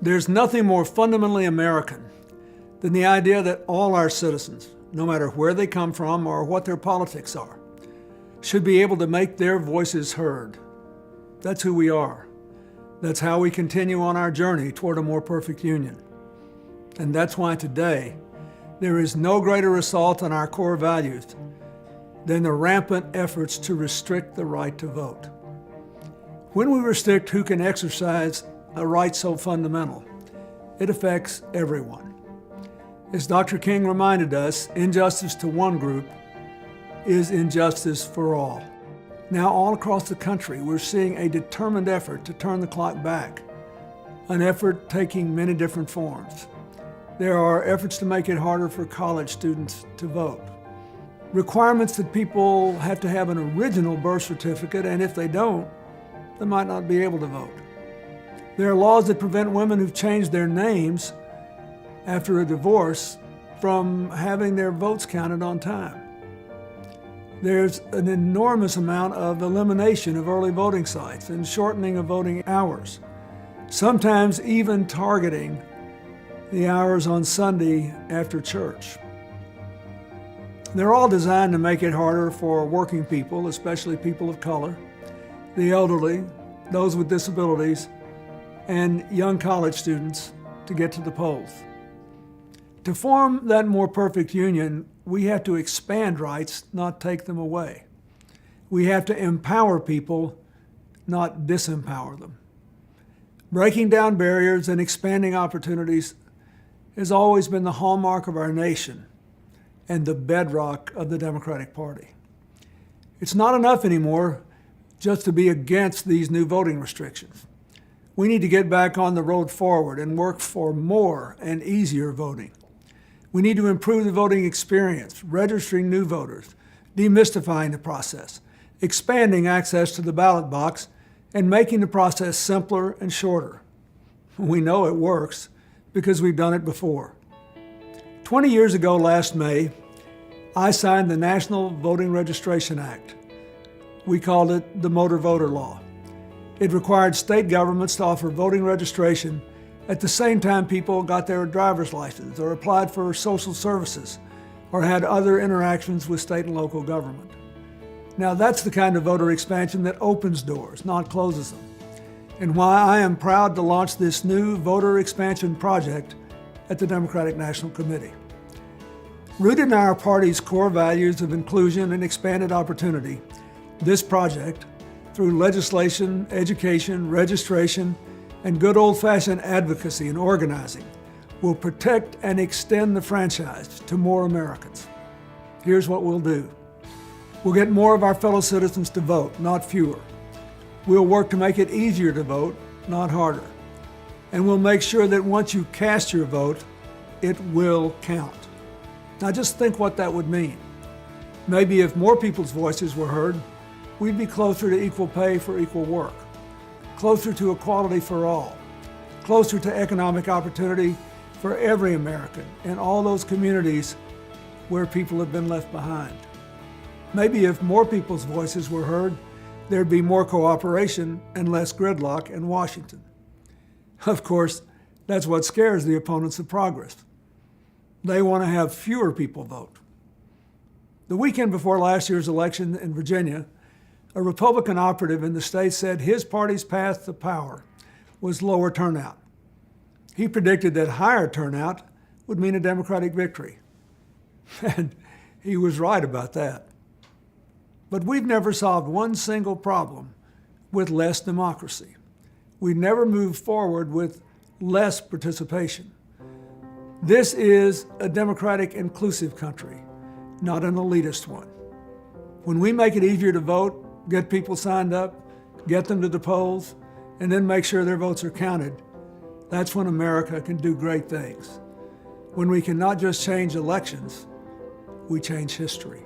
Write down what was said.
There's nothing more fundamentally American than the idea that all our citizens, no matter where they come from or what their politics are, should be able to make their voices heard. That's who we are. That's how we continue on our journey toward a more perfect union. And that's why today, there is no greater assault on our core values than the rampant efforts to restrict the right to vote. When we restrict who can exercise a right so fundamental, it affects everyone. As Dr. King reminded us, injustice to one group is injustice for all. Now, all across the country, we're seeing a determined effort to turn the clock back, an effort taking many different forms. There are efforts to make it harder for college students to vote, requirements that people have to have an original birth certificate, and if they don't, they might not be able to vote. There are laws that prevent women who've changed their names after a divorce from having their votes counted on time. There's an enormous amount of elimination of early voting sites and shortening of voting hours, sometimes even targeting the hours on Sunday after church. They're all designed to make it harder for working people, especially people of color, the elderly, those with disabilities, and young college students to get to the polls. To form that more perfect union, we have to expand rights, not take them away. We have to empower people, not disempower them. Breaking down barriers and expanding opportunities has always been the hallmark of our nation and the bedrock of the Democratic Party. It's not enough anymore just to be against these new voting restrictions. We need to get back on the road forward and work for more and easier voting. We need to improve the voting experience, registering new voters, demystifying the process, expanding access to the ballot box, and making the process simpler and shorter. We know it works because we've done it before. 20 years ago last May, I signed the National Voting Registration Act. We called it the Motor Voter Law. It required state governments to offer voting registration at the same time people got their driver's license or applied for social services or had other interactions with state and local government. Now that's the kind of voter expansion that opens doors, not closes them, and why I am proud to launch this new voter expansion project at the Democratic National Committee. Rooted in our party's core values of inclusion and expanded opportunity, this project, through legislation, education, registration, and good old-fashioned advocacy and organizing, will protect and extend the franchise to more Americans. Here's what we'll do. We'll get more of our fellow citizens to vote, not fewer. We'll work to make it easier to vote, not harder. And we'll make sure that once you cast your vote, it will count. Now just think what that would mean. Maybe if more people's voices were heard, we'd be closer to equal pay for equal work, closer to equality for all, closer to economic opportunity for every American in all those communities where people have been left behind. Maybe if more people's voices were heard, there'd be more cooperation and less gridlock in Washington. Of course, that's what scares the opponents of progress. They want to have fewer people vote. The weekend before last year's election in Virginia, a Republican operative in the state said his party's path to power was lower turnout. He predicted that higher turnout would mean a Democratic victory. And he was right about that. But we've never solved one single problem with less democracy. We've never moved forward with less participation. This is a democratic, inclusive country, not an elitist one. When we make it easier to vote, get people signed up, get them to the polls, and then make sure their votes are counted, that's when America can do great things. When we can not just change elections, we change history.